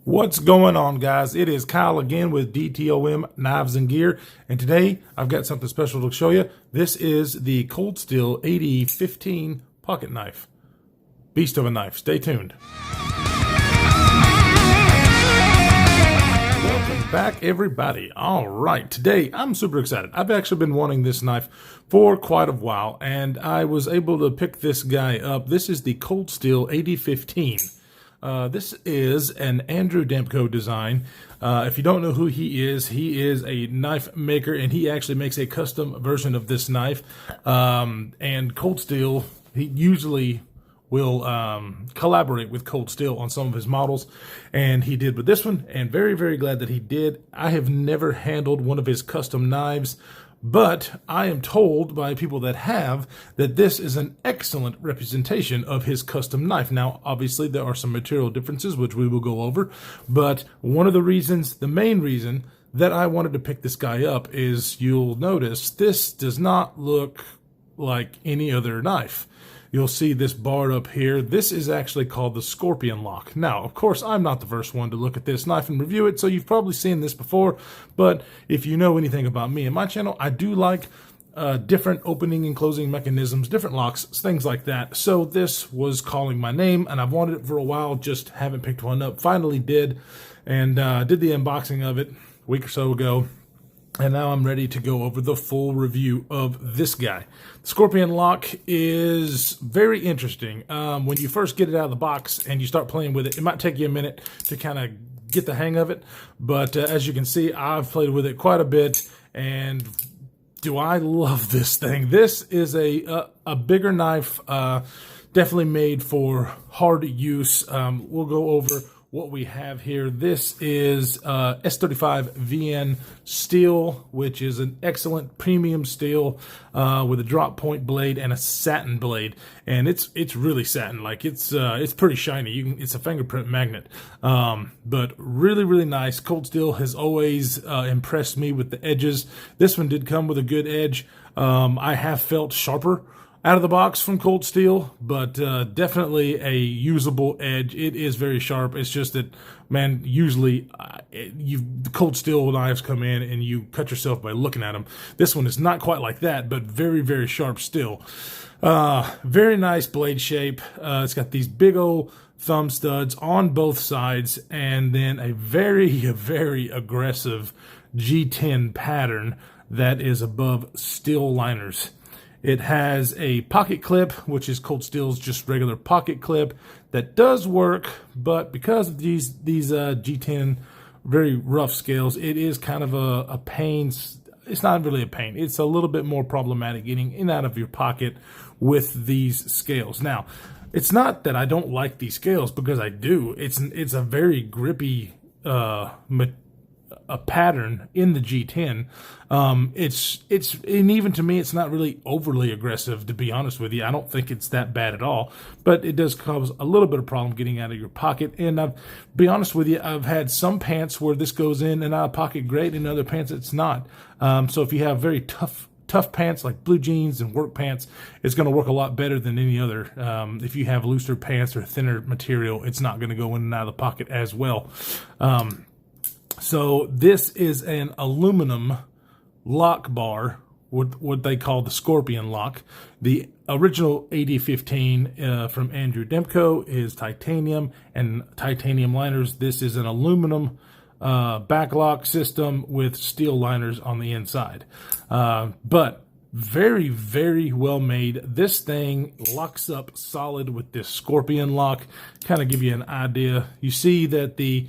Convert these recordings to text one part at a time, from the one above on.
What's going on, guys? It is Kyle again with DTOM Knives and Gear, and today I've got something special to show you. This is the Cold Steel AD-15 pocket knife. Beast of a knife. Stay tuned. Welcome back, everybody. All right, today I'm super excited. I've actually been wanting this knife for quite a while, and I was able to pick this guy up. This is the Cold Steel AD-15. This is an Andrew Dempko design. If you don't know who he is a knife maker, and he actually makes a custom version of this knife. And Cold Steel, he usually will collaborate with Cold Steel on some of his models, and he did with this one, and very, very glad that he did. I have never handled one of his custom knives, but I am told by people that have that this is an excellent representation of his custom knife. Now, obviously, there are some material differences, which we will go over, but one of the reasons, the main reason that I wanted to pick this guy up is you'll notice this does not look like any other knife. You'll see this bar up here. This is actually called the Scorpion Lock. Now, of course, I'm not the first one to look at this knife and review it, so you've probably seen this before. But if you know anything about me and my channel, I do like different opening and closing mechanisms, different locks, things like that. So this was calling my name, and I've wanted it for a while, just haven't picked one up. Finally did, and did the unboxing of it a week or so ago. And now I'm ready to go over the full review of this guy. The Scorpion Lock is very interesting. When you first get it out of the box and you start playing with it, it might take you a minute to kind of get the hang of it. But as you can see, I've played with it quite a bit, and do I love this thing. This is a bigger knife, definitely made for hard use. We'll go over what we have here. This is S35vn Steel, which is an excellent premium steel with a drop point blade and a satin blade, and it's really satin. Like it's pretty shiny. It's a fingerprint magnet, but really nice. Cold Steel has always impressed me with the edges. This one did come with a good edge. I have felt sharper out of the box from Cold Steel, but definitely a usable edge. It is very sharp. It's just that, man, usually the Cold Steel knives come in and you cut yourself by looking at them. This one is not quite like that, but very sharp still. Very nice blade shape. It's got these big old thumb studs on both sides, and then a very aggressive G10 pattern that is above steel liners. It has a pocket clip, which is Cold Steel's just regular pocket clip that does work, but because of these G10 very rough scales, it is kind of a pain. It's not really a pain. It's a little bit more problematic getting in and out of your pocket with these scales. Now, it's not that I don't like these scales, because I do. It's a very grippy a pattern in the G10. And even to me, it's not really overly aggressive, to be honest with you. I don't think it's that bad at all, but it does cause a little bit of problem getting out of your pocket. And I'll be honest with you, I've had some pants where this goes in and out of pocket great, and other pants it's not. So if you have very tough pants like blue jeans and work pants, it's going to work a lot better than any other. If you have looser pants or thinner material, it's not going to go in and out of the pocket as well. So this is an aluminum lock bar, what they call the Scorpion Lock. The original AD-15 from Andrew Dempko is titanium and titanium liners. This is an aluminum backlock system with steel liners on the inside. But very well made. This thing locks up solid with this Scorpion Lock. Kind of give you an idea. You see that the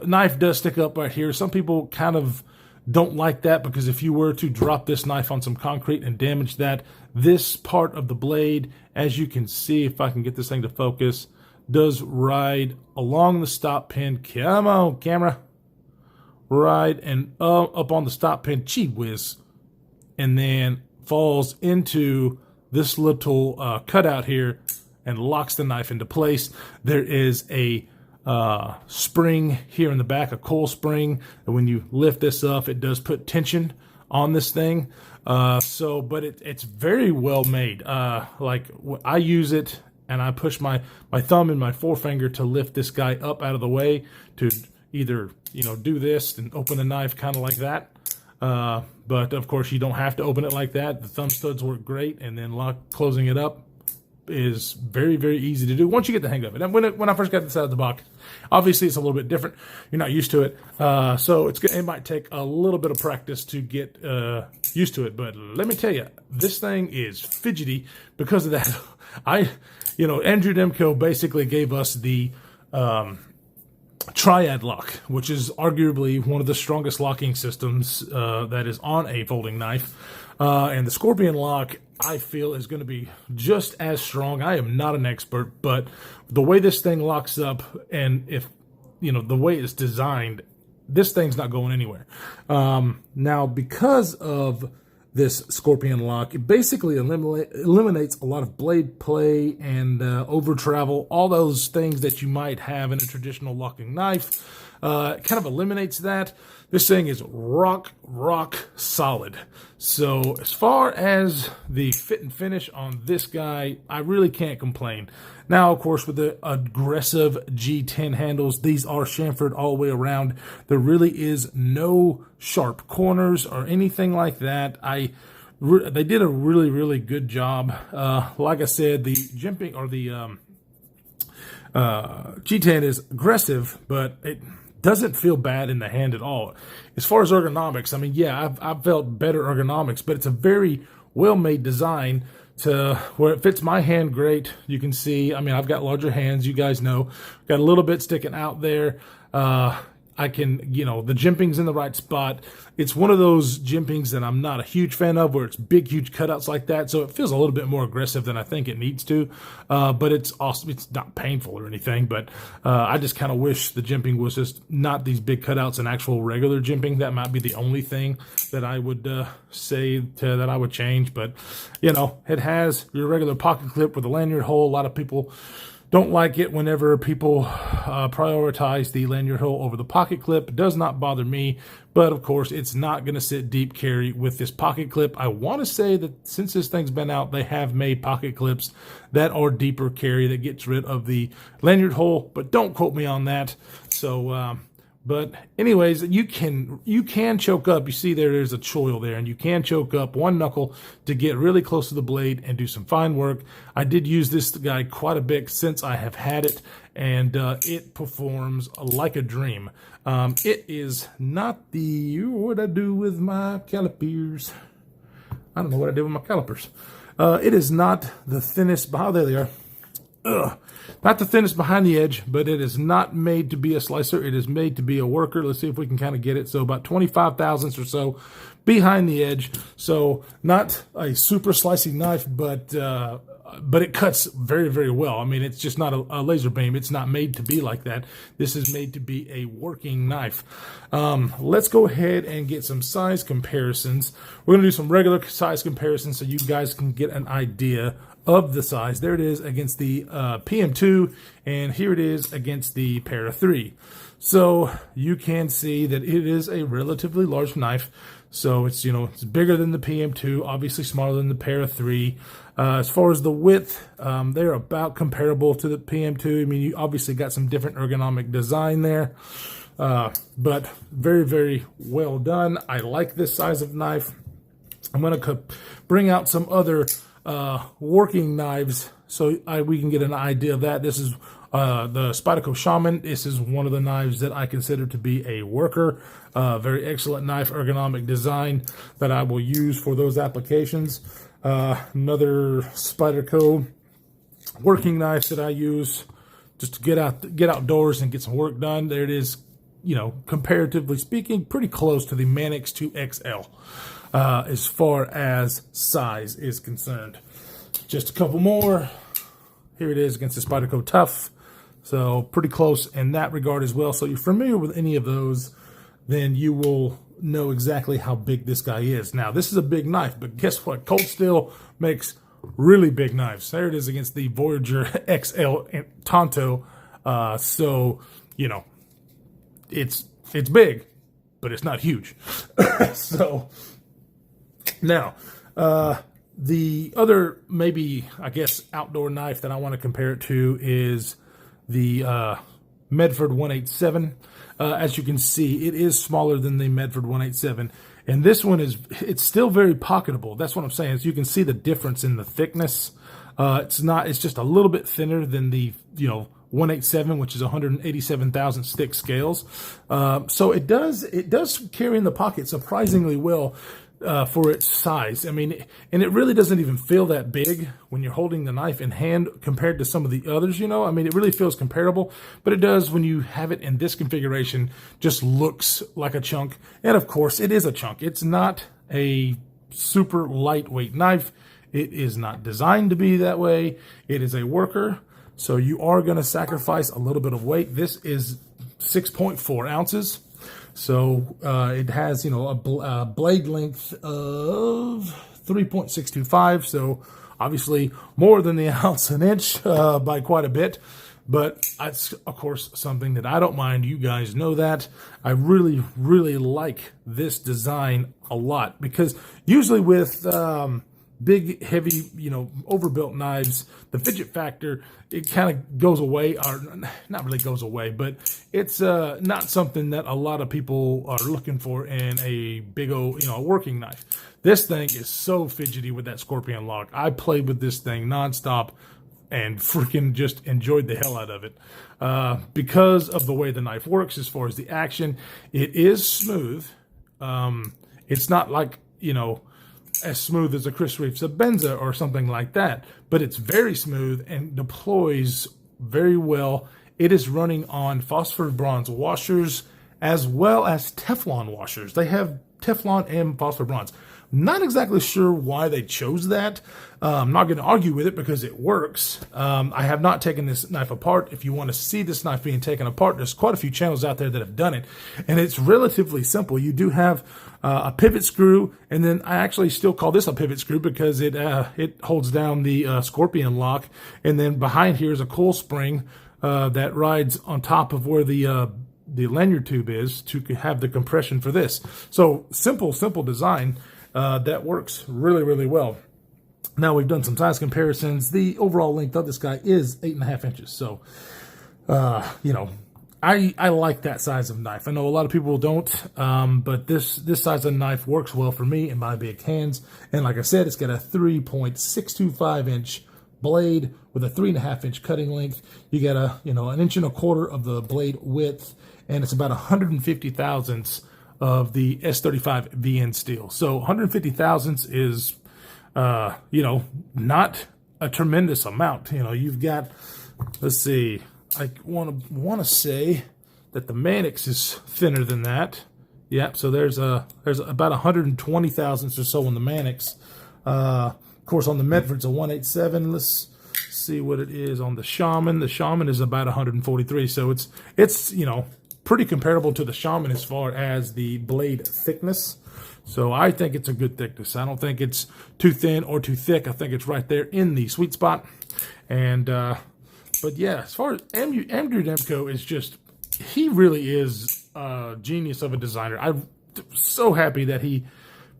knife does stick up right here. Some people kind of don't like that, because if you were to drop this knife on some concrete and damage that, this part of the blade, as you can see, if I can get this thing to focus, does ride along the stop pin. Come on, camera. Ride and up on the stop pin, gee whiz, and then falls into this little cutout here and locks the knife into place. There is a spring here in the back, a coil spring, and when you lift this up, it does put tension on this thing. But it's very well made. Like, I use it and I push my thumb and my forefinger to lift this guy up out of the way to either, do this and open the knife kind of like that. But of course you don't have to open it like that. The thumb studs work great, and then closing it up is very, very easy to do once you get the hang of it. And when I first got this out of the box, obviously it's a little bit different. You're not used to it, so it might take a little bit of practice to get used to it. But let me tell you, this thing is fidgety because of that. Andrew Demko basically gave us the triad lock, which is arguably one of the strongest locking systems that is on a folding knife. And the Scorpion lock, I feel, is going to be just as strong. I am not an expert, but the way this thing locks up, and the way it's designed, this thing's not going anywhere. Now, because of this Scorpion lock, it basically eliminates a lot of blade play and over travel, all those things that you might have in a traditional locking knife. It kind of eliminates that. This thing is rock solid. So as far as the fit and finish on this guy, I really can't complain. Now, of course, with the aggressive G10 handles, these are chamfered all the way around. There really is no sharp corners or anything like that. They did a really good job. Like I said, the jimping or the G10 is aggressive, but it doesn't feel bad in the hand at all. As far as ergonomics, I mean, yeah, I've felt better ergonomics, but it's a very well-made design to where it fits my hand great. You can see, I mean, I've got larger hands, you guys know. Got a little bit sticking out there. I can, the jimping's in the right spot. It's one of those jimpings that I'm not a huge fan of, where it's big, huge cutouts like that. So it feels a little bit more aggressive than I think it needs to. But it's awesome. It's not painful or anything, but I just kind of wish the jimping was just not these big cutouts and actual regular jimping. That might be the only thing that I would that I would change. But, it has your regular pocket clip with a lanyard hole. A lot of people don't like it whenever people prioritize the lanyard hole over the pocket clip. It does not bother me, but of course it's not going to sit deep carry with this pocket clip. I want to say that since this thing's been out, they have made pocket clips that are deeper carry that gets rid of the lanyard hole, but don't quote me on that. So, but anyways, you can choke up. You see there's a choil there, and you can choke up one knuckle to get really close to the blade and do some fine work. I did use this guy quite a bit since I have had it, and it performs like a dream. It is not the, what I do with my calipers. I don't know what I did with my calipers. It is not the thinnest, oh, there they are. Not the thinnest behind the edge, but it is not made to be a slicer. It is made to be a worker. Let's see if we can kind of get it. So about 25 thousandths or so behind the edge. So not a super slicing knife, but it cuts very, very well. I mean, it's just not a laser beam. It's not made to be like that. This is made to be a working knife. Let's go ahead and get some size comparisons. We're going to do some regular size comparisons so you guys can get an idea of the size. There it is against the PM2, and here it is against the Para 3. So you can see that it is a relatively large knife. So it's, it's bigger than the PM2, obviously smaller than the Para 3. As far as the width, they're about comparable to the PM2. I mean, you obviously got some different ergonomic design there, but very, very well done. I like this size of knife. I'm going to bring out some other working knives so we can get an idea of that. This is the Spyderco Shaman. This is one of the knives that I consider to be a worker. Very excellent knife, ergonomic design that I will use for those applications. Another Spyderco working knife that I use just to get outdoors and get some work done. There it is, comparatively speaking, pretty close to the Manix 2XL. As far as size is concerned. Just a couple more. Here it is against the Spyderco Tough. So pretty close in that regard as well. So you're familiar with any of those, then you will know exactly how big this guy is. Now, this is a big knife, but guess what? Cold Steel makes really big knives. There it is against the Voyager XL Tonto. So, it's big, but it's not huge. So, now, The other, maybe, I guess, outdoor knife that I want to compare it to is the Medford 187. As you can see, it is smaller than the Medford 187. And this one it's still very pocketable. That's what I'm saying. As you can see the difference in the thickness. It's just a little bit thinner than the, 187, which is 187 thick scales. So it does carry in the pocket surprisingly well for its size. I mean, and it really doesn't even feel that big when you're holding the knife in hand compared to some of the others, I mean, it really feels comparable, but it does when you have it in this configuration, just looks like a chunk. And of course, it is a chunk. It's not a super lightweight knife. It is not designed to be that way. It is a worker. So you are going to sacrifice a little bit of weight. This is 6.4 ounces. So it has, a blade length of 3.625. So obviously more than the ounce an inch by quite a bit. But that's, of course, something that I don't mind. You guys know that. I really, really like this design a lot. Because usually with big, heavy, overbuilt knives, the fidget factor, it kind of goes away, or not really goes away, but it's not something that a lot of people are looking for in a big old, working knife. This thing is so fidgety with that scorpion lock. I played with this thing nonstop and freaking just enjoyed the hell out of it. Because of the way the knife works as far as the action, it is smooth. It's not like, as smooth as a Chris Reeves Benza or something like that, but it's very smooth and deploys very well. It is running on phosphor bronze washers as well as Teflon washers. They have Teflon and phosphor bronze. Not exactly sure why they chose that. I'm not going to argue with it because it works. I have not taken this knife apart. If you want to see this knife being taken apart, there's quite a few channels out there that have done it. And it's relatively simple. You do have a pivot screw, and then I actually still call this a pivot screw because it holds down the scorpion lock. And then behind here is a coil spring that rides on top of where the lanyard tube is to have the compression for this. So simple design. That works really, really well. Now we've done some size comparisons. The overall length of this guy is 8.5 inches. So, I like that size of knife. I know a lot of people don't, but this size of knife works well for me and my big hands. And like I said, it's got a 3.625 inch blade with a 3.5 inch cutting length. You get an 1.25 inches of the blade width, and it's about 150 thousandths of the S35vn Steel. So 150 thousandths is, not a tremendous amount. You've got, let's see, I want to say that the Mannix is thinner than that. Yep. So there's about 120 thousandths or so on the Mannix. Of course, on the Medford's a 187. Let's see what it is on the Shaman. The Shaman is about 143. So it's pretty comparable to the Shaman as far as the blade thickness. So I think it's a good thickness. I don't think it's too thin or too thick. I think it's right there in the sweet spot. And but yeah, as far as Andrew Demko is just, he really is a genius of a designer. I'm so happy that he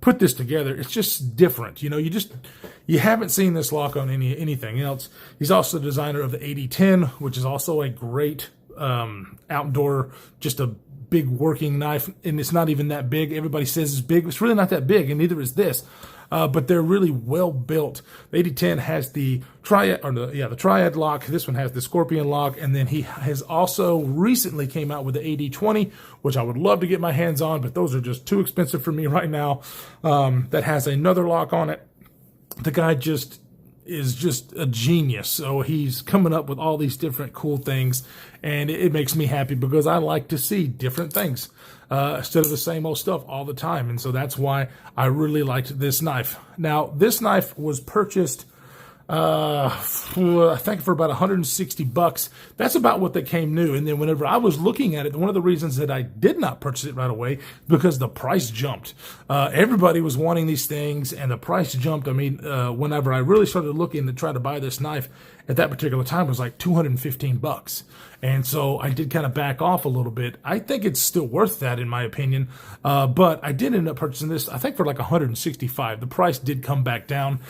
put this together. It's just different. You haven't seen this lock on anything else. He's also the designer of the AD-10, which is also a great outdoor, just a big working knife, and it's not even that big. Everybody says it's big. It's really not that big, and neither is this. But they're really well built. The AD-10 has the triad lock. This one has the scorpion lock, and then he has also recently came out with the AD-20, which I would love to get my hands on, but those are just too expensive for me right now. That has another lock on it. The guy is just a genius. So he's coming up with all these different cool things, and it makes me happy because I like to see different things instead of the same old stuff all the time. And so that's why I really liked this knife. Now, this knife was purchased I think for about $160. That's about what they came new. And then whenever I was looking at it, one of the reasons that I did not purchase it right away, because the price jumped. Everybody was wanting these things and the price jumped. I mean, whenever I really started looking to try to buy this knife, at that particular time was like $215. And so I did kind of back off a little bit. I think it's still worth that in my opinion. But I did end up purchasing this, I think for like $165. The price did come back down.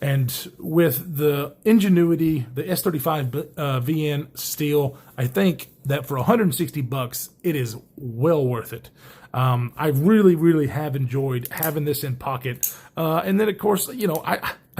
And with the Ingenuity, the S35vn Steel, I think that for $160, it is well worth it. I really, really have enjoyed having this in pocket. And then, of course, you know,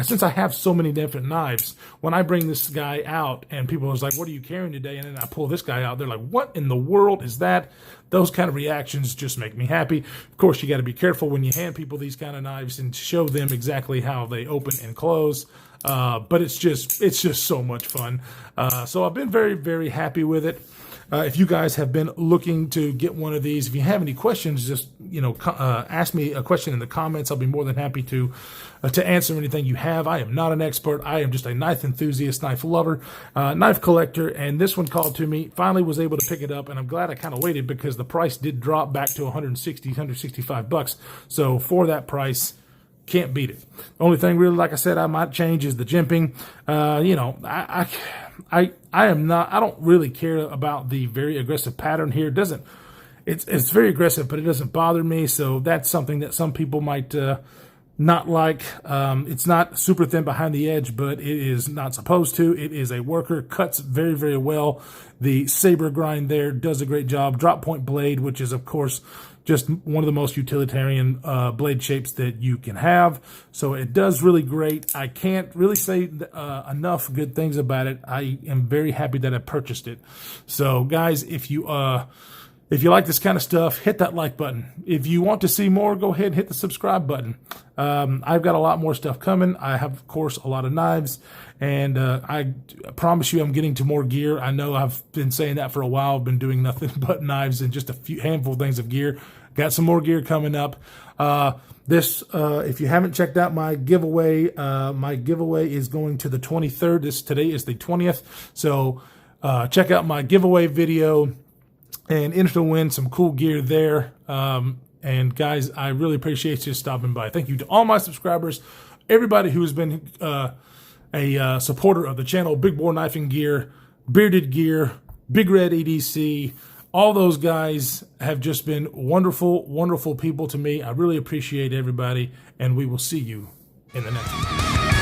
since I have so many different knives, when I bring this guy out and people are like, what are you carrying today? And then I pull this guy out, they're like, what in the world is that? Those kind of reactions just make me happy. Of course, you got to be careful when you hand people these kind of knives and show them exactly how they open and close. But it's just so much fun. So I've been very, very happy with it. If you guys have been looking to get one of these, if you have any questions, just, you know, ask me a question in the comments. I'll be more than happy to answer anything you have. I am not an expert. I am just a knife enthusiast, knife lover, knife collector, and this one called to me. Finally was able to pick it up, and I'm glad I kind of waited because the price did drop back to $165. So for that price, can't beat it. The only thing really, like I said, I might change is the jimping. You know, I don't really care about the very aggressive pattern here. It's very aggressive, but it doesn't bother me. So that's something that some people might not like. It's not super thin behind the edge, but it is not supposed to. It is a worker, cuts very, very well. The saber grind there does a great job. Drop point blade, which is of course just one of the most utilitarian blade shapes that you can have. So it does really great. I can't really say enough good things about it. I am very happy that I purchased it. So guys, if you like this kind of stuff, hit that like button. If you want to see more, go ahead and hit the subscribe button. I've got a lot more stuff coming. I have, of course, a lot of knives, and I promise you I'm getting to more gear. I know I've been saying that for a while. I've been doing nothing but knives and just a handful of things of gear. Got some more gear coming up. If you haven't checked out my giveaway is going to the 23rd. Today is the 20th. So check out my giveaway video and enter to win some cool gear there. And guys, I really appreciate you stopping by. Thank you to all my subscribers, everybody who has been a supporter of the channel, Big Bore Knifing Gear, Bearded Gear, Big Red EDC. All those guys have just been wonderful, wonderful people to me. I really appreciate everybody, and we will see you in the next one.